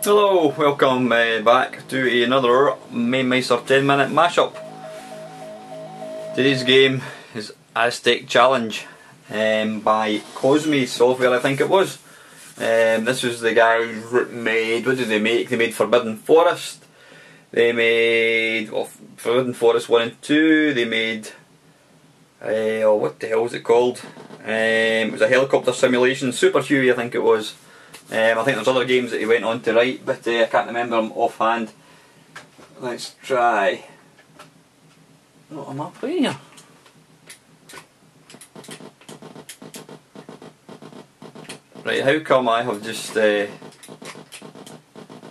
Hello, welcome back to another Mamemeister 10-minute mashup. Today's game is Aztec Challenge by Cosmi software, I think it was. This was the guys that made, what did they make? They made Forbidden Forest. They made Forbidden Forest 1 and 2. They made, what the hell was it called? It was a helicopter simulation, Super Huey I think it was. I think there's other games that he went on to write, but I can't remember them offhand. Let's try. What am I playing here? Right, how come I have just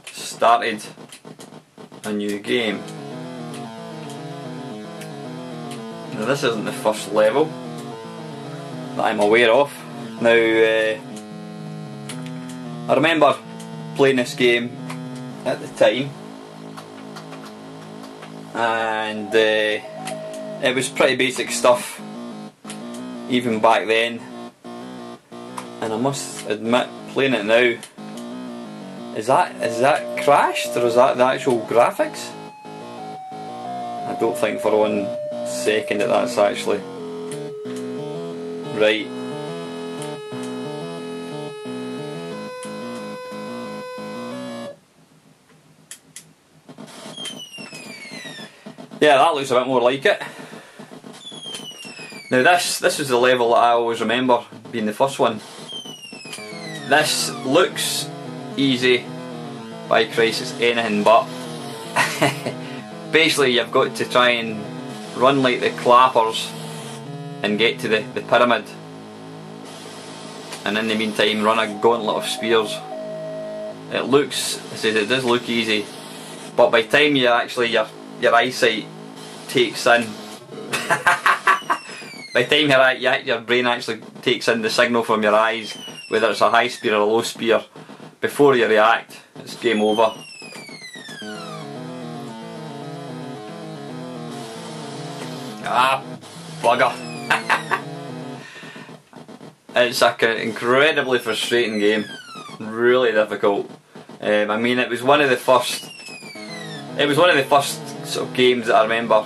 started a new game? Now this isn't the first level that I'm aware of. Now I remember playing this game at the time, and it was pretty basic stuff even back then, and I must admit, playing it now, is that crashed, or is that the actual graphics? I don't think for 1 second that that's actually right. Yeah, that looks a bit more like it. Now this is the level that I always remember being the first one. This looks easy, by Christ it's anything but. Basically you've got to try and run like the clappers and get to the pyramid, and in the meantime run a gauntlet of spears. It looks, it does look easy, but by the time you actually your eyesight takes in by the time your brain actually takes in the signal from your eyes, whether it's a high spear or a low spear, before you react, it's game over. Ah, bugger. It's an incredibly frustrating game, really difficult. I mean, it was one of the first sort of games that I remember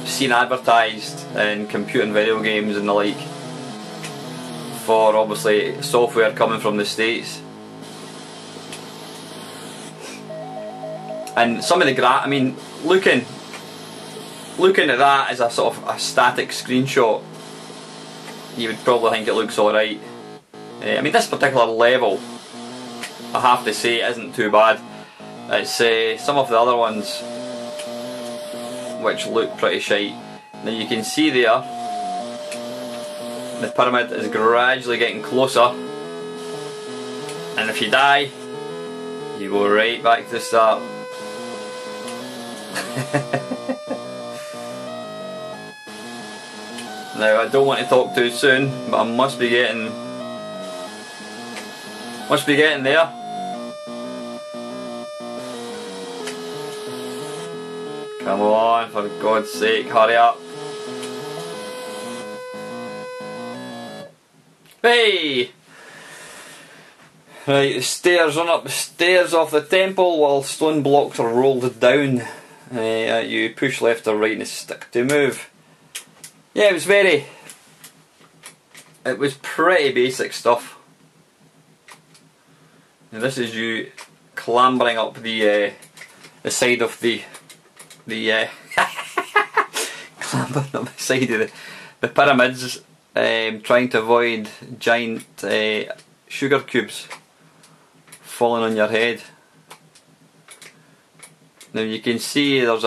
seeing advertised in computer and video games and the like, for obviously software coming from the States. And some of the I mean, looking at that as a sort of a static screenshot, you would probably think it looks alright. I mean, this particular level, I have to say, isn't too bad. It's some of the other ones which look pretty shite. Now you can see there, the pyramid is gradually getting closer, and if you die, you go right back to the start. Now I don't want to talk too soon, but I must be getting there. Come on, for God's sake, hurry up. Hey! Right, the stairs, run up the stairs off the temple while stone blocks are rolled down. You push left or right and stick to move. Yeah, it was pretty basic stuff. Now this is you clambering up the side of the clambering up the side of the pyramids, trying to avoid giant sugar cubes falling on your head. Now you can see there's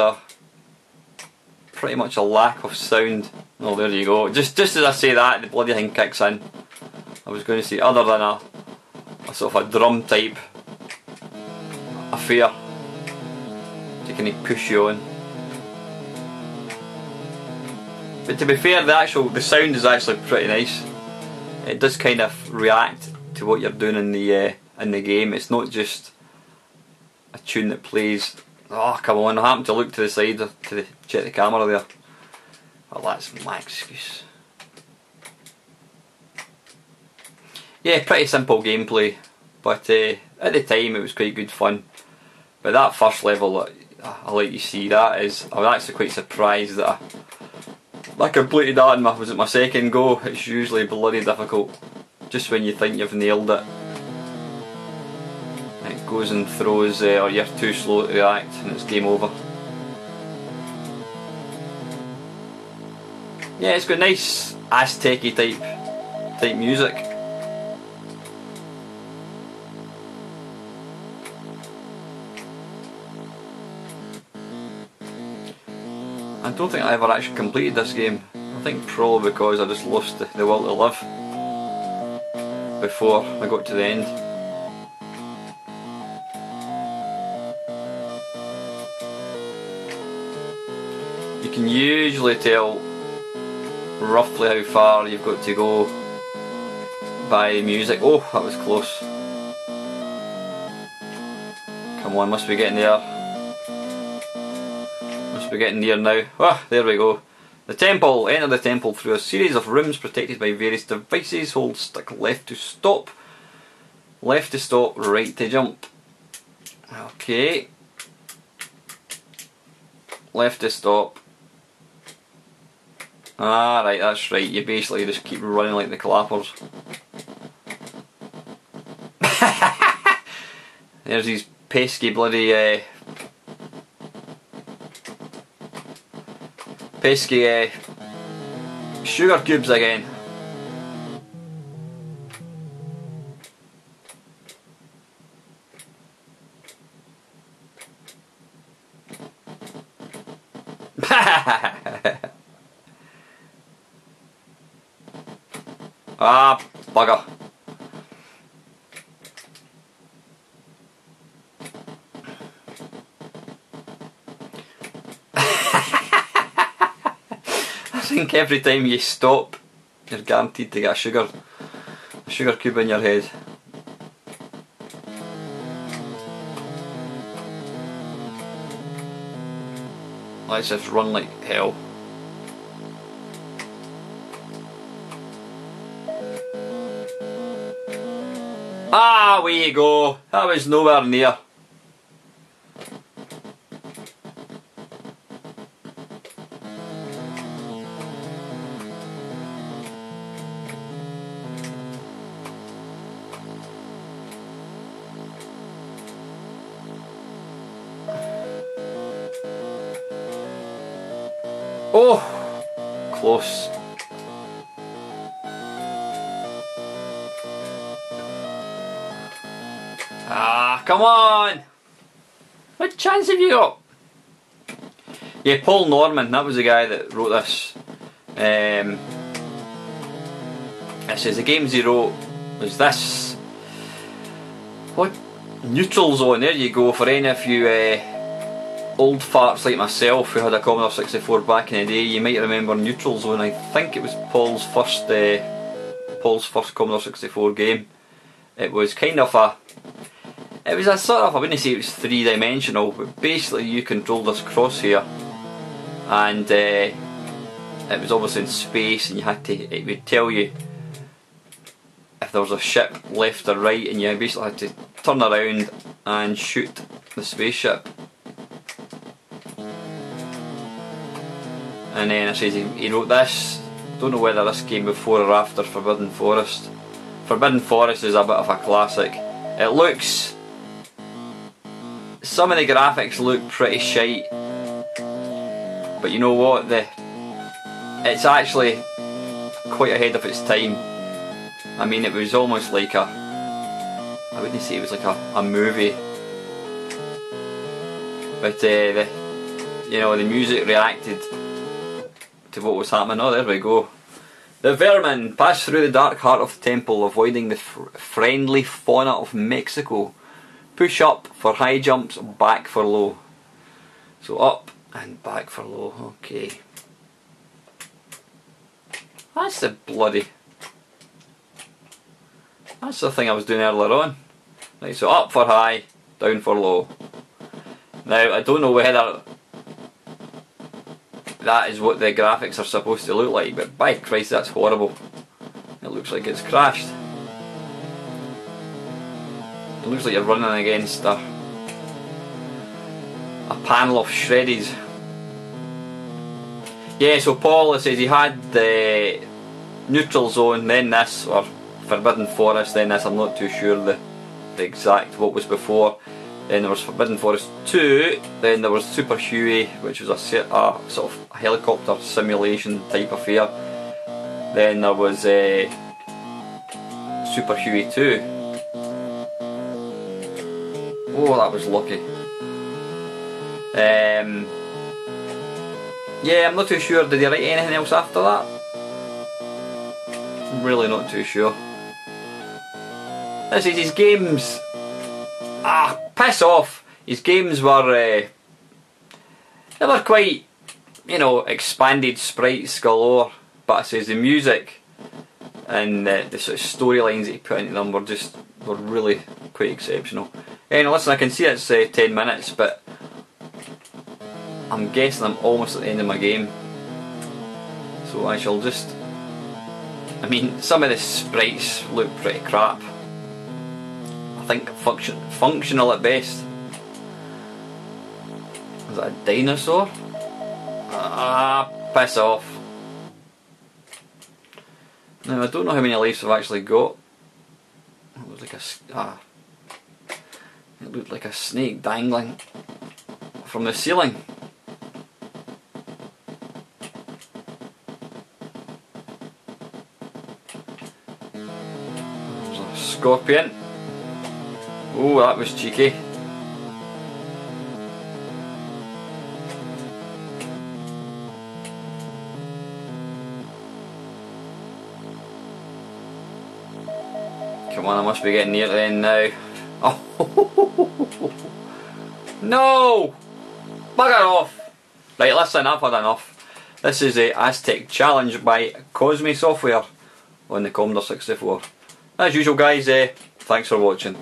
pretty much a lack of sound. Oh, there you go. Just as I say that, the bloody thing kicks in. I was going to say, other than a sort of a drum type affair to kind of push you on. But to be fair, the sound is actually pretty nice. It does kind of react to what you're doing in the game. It's not just a tune that plays. Oh, come on, I happened to look to the side to check the camera there. Well, that's my excuse. Yeah, pretty simple gameplay. but at the time it was quite good fun. But that first level, I let you see, I was actually quite surprised that I completed that was it my second go. It's usually bloody difficult, just when you think you've nailed it. It goes and throws, or you're too slow to react, and it's game over. Yeah, it's got nice Aztec-y type music. I don't think I ever actually completed this game. I think probably because I just lost the will to live before I got to the end. You can usually tell roughly how far you've got to go by the music. Oh, that was close. Come on, must be getting there. Must be getting near now. Ah, there we go. The temple. Enter the temple through a series of rooms protected by various devices. Hold stick left to stop. Left to stop, right to jump. Okay. Left to stop. Ah, right, that's right. You basically just keep running like the clappers. There's these pesky bloody pesky sugar cubes again. Ah, bugger. I think every time you stop, you're guaranteed to get a sugar cube in your head. Let's just run like hell. Ah, away you go. That was nowhere near. Oh, close. Ah, come on! What chance have you got? Yeah, Paul Norman, that was the guy that wrote this. It says the games he wrote was this. What? Neutral Zone, there you go, for any of you old farts like myself who had a Commodore 64 back in the day. You might remember Neutral Zone. I think it was Paul's first Commodore 64 game. It was kind of a sort of, I wouldn't say it was three-dimensional, but basically you controlled this crosshair, and it was obviously in space, and it would tell you if there was a ship left or right, and you basically had to turn around and shoot the spaceship. And then it says he wrote this. Don't know whether this came before or after Forbidden Forest. Forbidden Forest is a bit of a classic. It looks... Some of the graphics look pretty shite, but you know what? It's actually quite ahead of its time. I mean, it was almost like I wouldn't say it was like a movie, but the music reacted to what was happening. Oh, there we go. The vermin pass through the dark heart of the temple, avoiding the friendly fauna of Mexico. Push up for high jumps, back for low. So up and back for low. Okay. That's the thing I was doing earlier on. Right, so up for high, down for low. Now, I don't know whether that is what the graphics are supposed to look like, but by Christ, that's horrible. It looks like it's crashed. It looks like you're running against a panel of shreddies. Yeah, so Paul says he had the Neutral Zone, then this, or Forbidden Forest, then this. I'm not too sure the exact what was before. Then there was Forbidden Forest 2, then there was Super Huey, which was a sort of helicopter simulation type affair. Then there was Super Huey 2. Oh, that was lucky. Yeah, I'm not too sure. Did he write anything else after that? I'm really not too sure. This is his games. Ah, piss off. His games were they were quite, you know, expanded sprites galore, but I says the music and the sort of storylines that he put into them were really quite exceptional. Anyway, listen, I can see it's 10 minutes, but I'm guessing I'm almost at the end of my game, so I shall just. I mean, some of the sprites look pretty crap. I think functional at best. Is that a dinosaur? Ah, piss off. Now I don't know how many lives I've actually got. It was like it looked like a snake dangling from the ceiling. There's a scorpion. Oh, that was cheeky. Come on, I must be getting near the end now. Oh no! Bugger off! Right, listen, I've had enough. This is the Aztec Challenge by Cosmi software on the Commodore 64. As usual guys, thanks for watching.